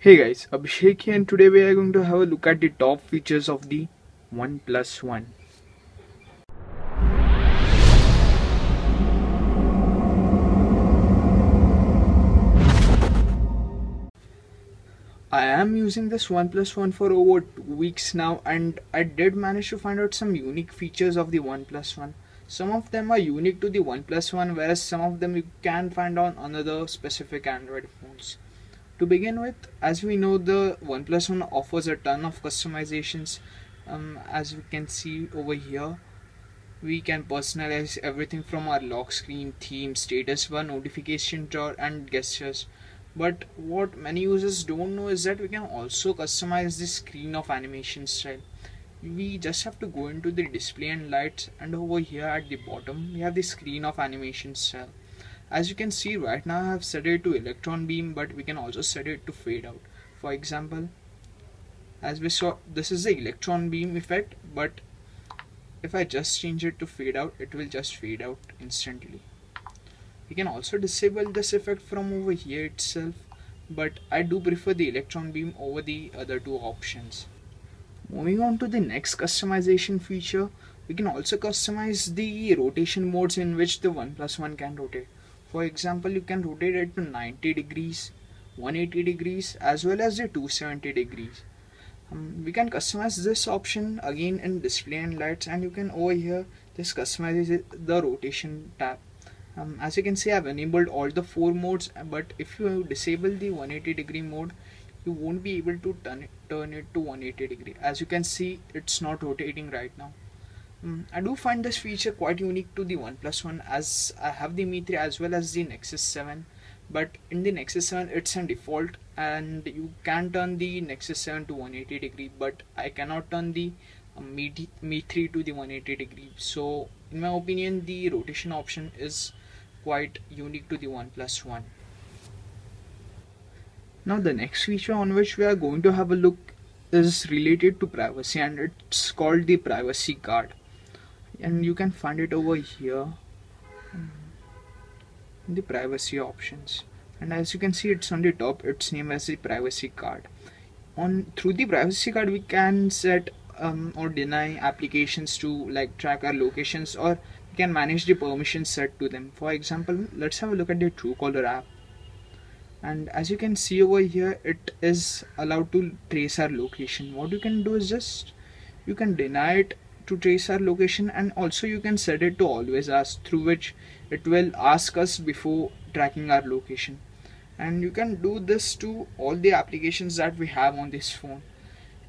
Hey guys, Abhishek here and today we are going to have a look at the top features of the OnePlus One. I am using this OnePlus One for over 2 weeks now and I did manage to find out some unique features of the OnePlus One. Some of them are unique to the OnePlus One, whereas some of them you can find on another specific Android phones. To begin with, as we know, the OnePlus One offers a ton of customizations. As we can see over here, we can personalize everything from our lock screen, theme, status bar, notification jar, and gestures. But what many users don't know is that we can also customize the screen of animation style. We just have to go into the display and lights, and over here at the bottom we have the screen of animation style. As you can see right now I have set it to electron beam, but we can also set it to fade out. For example, as we saw, this is the electron beam effect, but if I just change it to fade out, it will just fade out instantly. We can also disable this effect from over here itself, but I do prefer the electron beam over the other two options. Moving on to the next customization feature, we can also customize the rotation modes in which the OnePlus One can rotate. For example, you can rotate it to 90 degrees, 180 degrees as well as the 270 degrees. We can customize this option again in display and lights, and you can over here just customize the rotation tab. As you can see, I have enabled all the 4 modes, but if you disable the 180 degree mode, you won't be able to turn it to 180 degree. As you can see, it's not rotating right now. I do find this feature quite unique to the OnePlus One, as I have the Mi 3 as well as the Nexus 7, but in the Nexus 7 it's a default and you can turn the Nexus 7 to 180 degree, but I cannot turn the Mi 3 to the 180 degree. So in my opinion, the rotation option is quite unique to the OnePlus One. Now the next feature on which we are going to have a look is related to privacy, and it's called the privacy card, and you can find it over here in the privacy options. And as you can see, it's on the top, it's named as the privacy card. Through the privacy card we can set or deny applications to like track our locations, or we can manage the permissions set to them. For example, let's have a look at the Truecaller app, and as you can see over here, it is allowed to trace our location. What you can do is just you can deny it to trace our location, and also you can set it to always ask, through which it will ask us before tracking our location. And you can do this to all the applications that we have on this phone.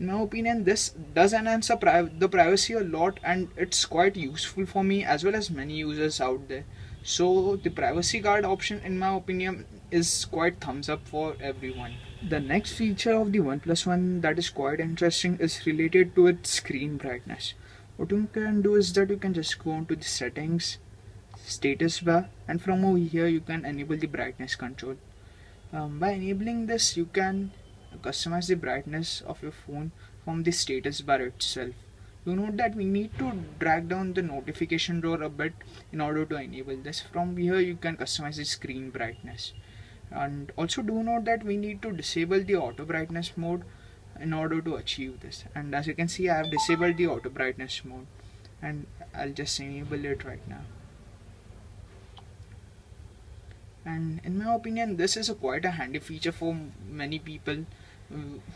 In my opinion, this does enhance the privacy a lot, and it's quite useful for me as well as many users out there. So the privacy guard option, in my opinion, is quite thumbs up for everyone. The next feature of the OnePlus One that is quite interesting is related to its screen brightness. What you can do is that you can just go into the settings, status bar, and from over here you can enable the brightness control. By enabling this, you can customize the brightness of your phone from the status bar itself. You note that we need to drag down the notification drawer a bit in order to enable this. From here you can customize the screen brightness. And also do note that we need to disable the auto brightness mode in order to achieve this. And as you can see, I have disabled the auto brightness mode, and I'll just enable it right now. And in my opinion, this is quite a handy feature for many people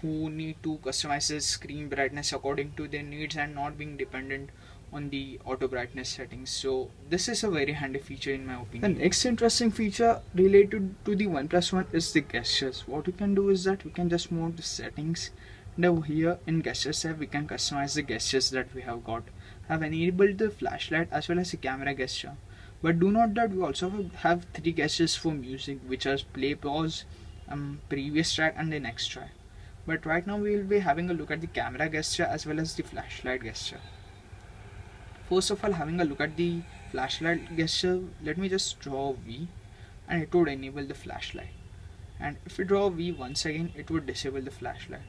who need to customize the screen brightness according to their needs and not being dependent on the auto brightness settings. So this is a very handy feature in my opinion. The next interesting feature related to the OnePlus One is the gestures. What we can do is that we can just move the settings, and over here in gestures tab we can customize the gestures that we have got. I have enabled the flashlight as well as the camera gesture. But do note that we also have 3 gestures for music, which are play, pause, previous track and the next track. But right now we will be having a look at the camera gesture as well as the flashlight gesture. First of all, having a look at the flashlight gesture, let me just draw a V and it would enable the flashlight. And if we draw a V once again, it would disable the flashlight.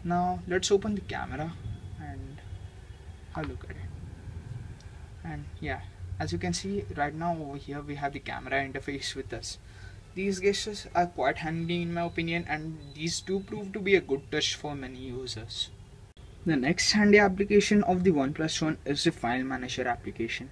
Now let's open the camera and have a look at it. And yeah, as you can see right now over here we have the camera interface with us. These gestures are quite handy in my opinion, and these do prove to be a good touch for many users. The next handy application of the OnePlus One is the File Manager application.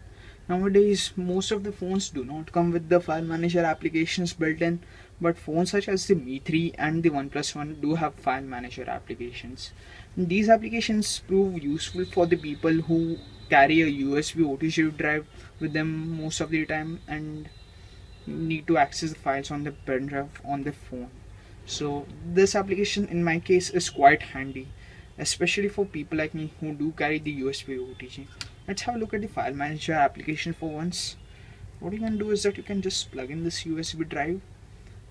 Nowadays, most of the phones do not come with the File Manager applications built in, but phones such as the Mi 3 and the OnePlus One do have File Manager applications. These applications prove useful for the people who carry a USB OTG drive with them most of the time and need to access the files on the pen drive on the phone. So this application in my case is quite handy, especially for people like me who do carry the USB OTG. Let's have a look at the file manager application for once. What you can do is that you can just plug in this USB drive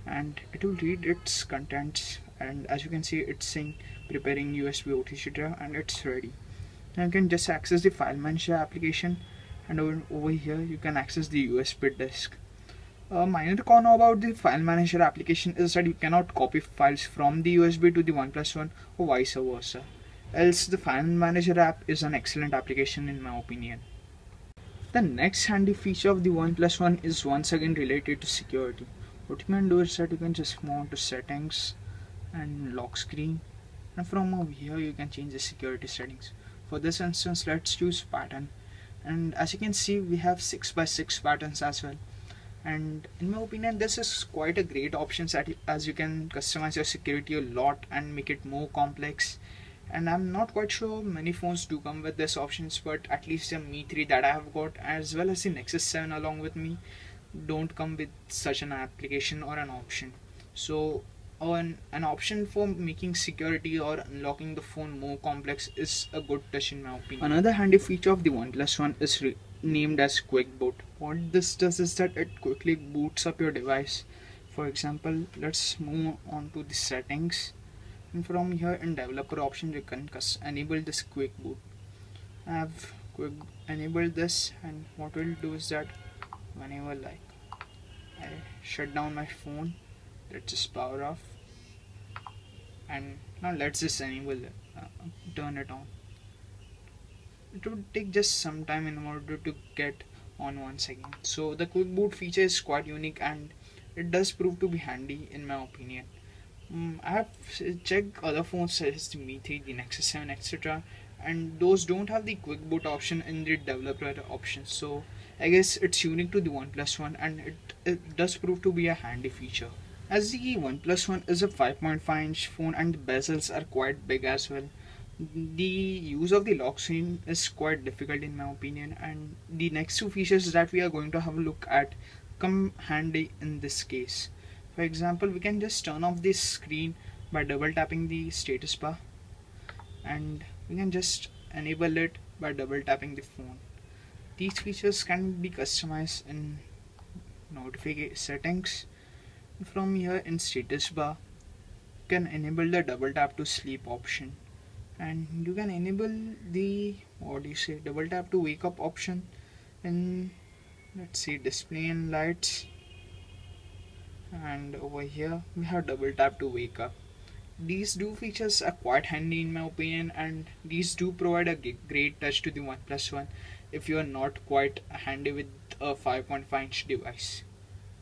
and it will read its contents, and as you can see it's saying preparing USB OTG drive and it's ready. Now you can just access the file manager application, and over here you can access the USB disk. A minor con about the file manager application is that you cannot copy files from the USB to the OnePlus One or vice versa. Else the file manager app is an excellent application in my opinion. The next handy feature of the OnePlus One is once again related to security. What you can do is that you can just move on to settings and lock screen, and from over here you can change the security settings. For this instance, let's choose pattern, and as you can see we have 6x6 patterns as well. And in my opinion this is quite a great option as you can customize your security a lot and make it more complex. And I'm not quite sure many phones do come with this options, but at least the Mi 3 that I have got as well as the Nexus 7 along with me don't come with such an application or an option. So an option for making security or unlocking the phone more complex is a good touch in my opinion. Another handy feature of the OnePlus One is named as Quick Boot. What this does is that it quickly boots up your device. For example, let's move on to the settings, and from here in developer option you can enable this Quick Boot. I have enabled this, and what we'll do is that whenever I shut down my phone, let's just power off, and now let's just enable it, turn it on. It would take just some time in order to get on once again. So the quick boot feature is quite unique and it does prove to be handy in my opinion. I have checked other phones such as the Mi 3, the Nexus 7, etc., and those don't have the quick boot option in the developer option. So I guess it's unique to the OnePlus One, and it does prove to be a handy feature. As the OnePlus One is a 5.5-inch phone and the bezels are quite big as well, the use of the lock screen is quite difficult in my opinion, and the next two features that we are going to have a look at come handy in this case. For example, we can just turn off this screen by double tapping the status bar, and we can just enable it by double tapping the phone. These features can be customized in notification settings. From here in status bar you can enable the double tap to sleep option, and you can enable the double tap to wake up option in, let's see, display and lights, and over here we have double tap to wake up. These two features are quite handy in my opinion, and these do provide a great touch to the OnePlus One if you are not quite handy with a 5.5-inch device.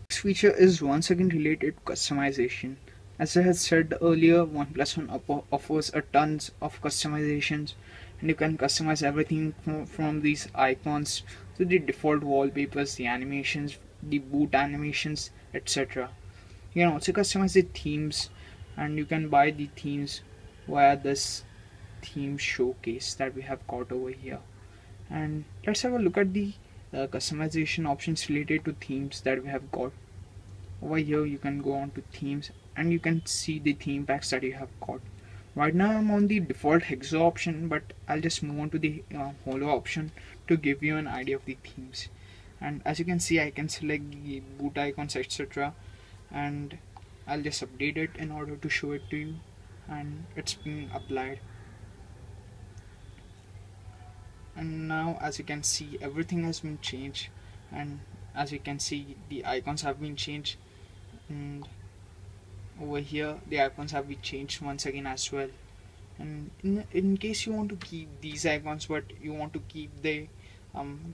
This feature is once again related to customization. As I had said earlier, OnePlus One offers a tons of customizations, and you can customize everything from these icons to the default wallpapers, the animations, the boot animations, etc. You can also customize the themes, and you can buy the themes via this theme showcase that we have got over here. And let's have a look at the customization options related to themes that we have got. Over here you can go on to themes and you can see the theme packs that you have got. Right now I'm on the default Hexo option, but I'll just move on to the Holo option to give you an idea of the themes. And as you can see, I can select the boot icons, etc., and I'll just update it in order to show it to you, and it's being applied. And now as you can see, everything has been changed, and as you can see, the icons have been changed, and over here the icons have been changed once again as well. And in case you want to keep these icons but you want to keep the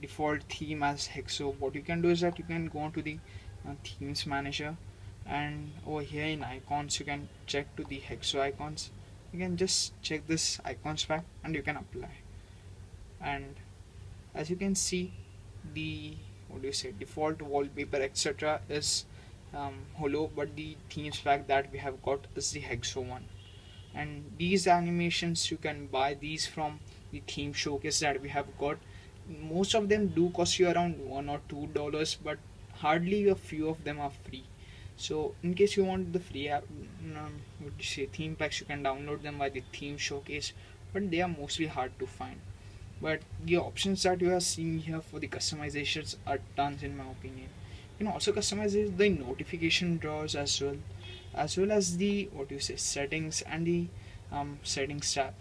default theme as Hexo, what you can do is that you can go on to the themes manager, And over here in icons you can check to the hexo icons. You can just check this icons pack and you can apply. And as you can see, the default wallpaper etc is hollow, but the themes pack that we have got is the hexo one. And these animations you can buy these from the theme showcase that we have got. Most of them do cost you around $1 or $2, but hardly a few of them are free. So in case you want the free app, theme packs, you can download them by the theme showcase, but they are mostly hard to find. But the options that you are seeing here for the customizations are tons in my opinion. You can also customize the notification drawers as well as the settings and the settings tab.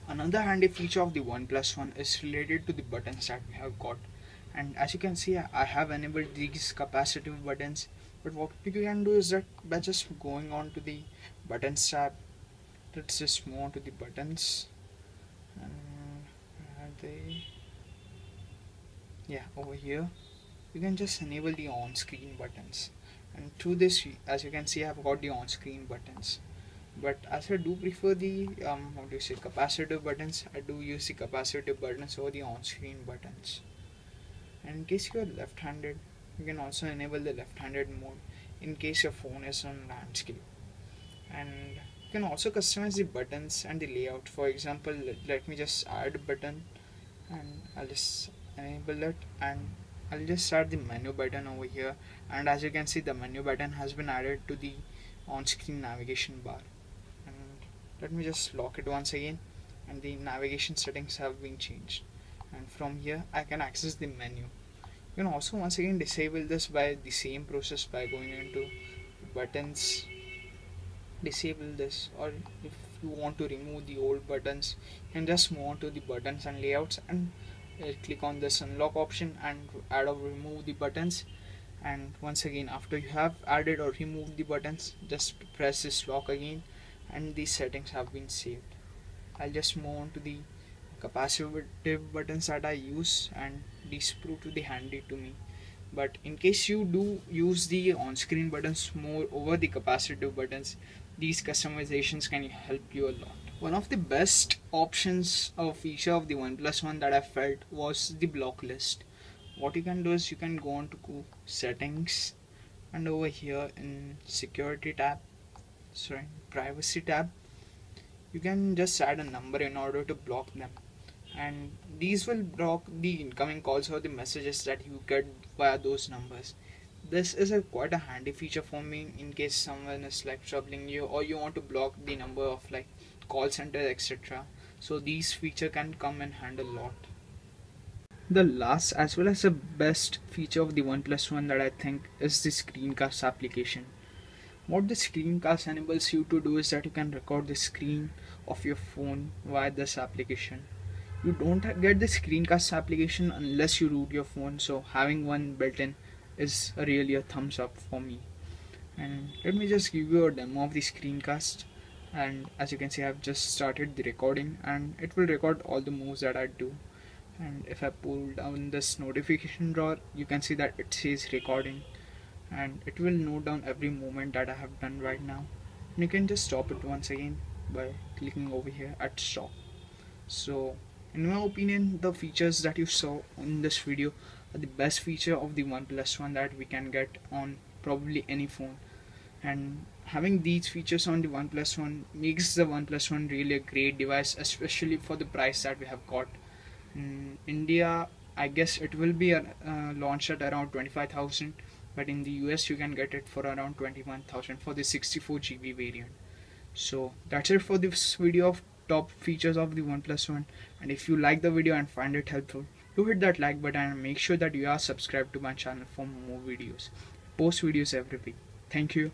Another handy feature of the OnePlus One is related to the buttons that we have got. And as you can see, I have enabled these capacitive buttons, but what you can do is that by just going on to the buttons tab, let's just move on to the buttons, and over here you can just enable the on-screen buttons. And through this, as you can see, I have got the on-screen buttons, but as I do prefer the capacitive buttons, I do use the capacitive buttons over the on-screen buttons. And in case you are left-handed, you can also enable the left-handed mode in case your phone is on landscape. And you can also customize the buttons and the layout. For example, let me just add a button, and I'll just enable it, and I'll just start the menu button over here. And as you can see, the menu button has been added to the on-screen navigation bar. And let me just lock it once again, and the navigation settings have been changed. And from here I can access the menu. You can also once again disable this by the same process by going into buttons, disable this, or if you want to remove the old buttons, you can just move on to the buttons and layouts and click on this unlock option and add or remove the buttons. And once again, after you have added or removed the buttons, just press this lock again and the settings have been saved. I'll just move on to the capacitive buttons that I use, and these prove to be handy to me. But in case you do use the on-screen buttons more over the capacitive buttons, these customizations can help you a lot. One of the best options or feature of the OnePlus One that I felt was the block list. What you can do is you can go on to settings, and over here in privacy tab, you can just add a number in order to block them, and these will block the incoming calls or the messages that you get via those numbers. This is quite a handy feature for me in case someone is like troubling you, or you want to block the number of like call center etc. So these feature can come in hand a lot. The last as well as the best feature of the OnePlus One that I think is the Screencast application. What the Screencast enables you to do is that you can record the screen of your phone via this application. You don't get the Screencast application unless you root your phone, so having one built in is really a thumbs up for me. And let me just give you a demo of the Screencast. And as you can see, I've just started the recording, and it will record all the moves that I do. And if I pull down this notification drawer, you can see that it says recording, and it will note down every movement that I have done right now. And you can just stop it once again by clicking over here at stop. So in my opinion, the features that you saw in this video are the best feature of the OnePlus One that we can get on probably any phone. And having these features on the OnePlus One makes the OnePlus One really a great device, especially for the price that we have got. In India, I guess it will be launched at around 25,000, but in the US you can get it for around 21,000 for the 64GB variant. So that's it for this video of top features of the OnePlus One. And if you like the video and find it helpful, do hit that like button and make sure that you are subscribed to my channel for more videos. Post videos every week. Thank you.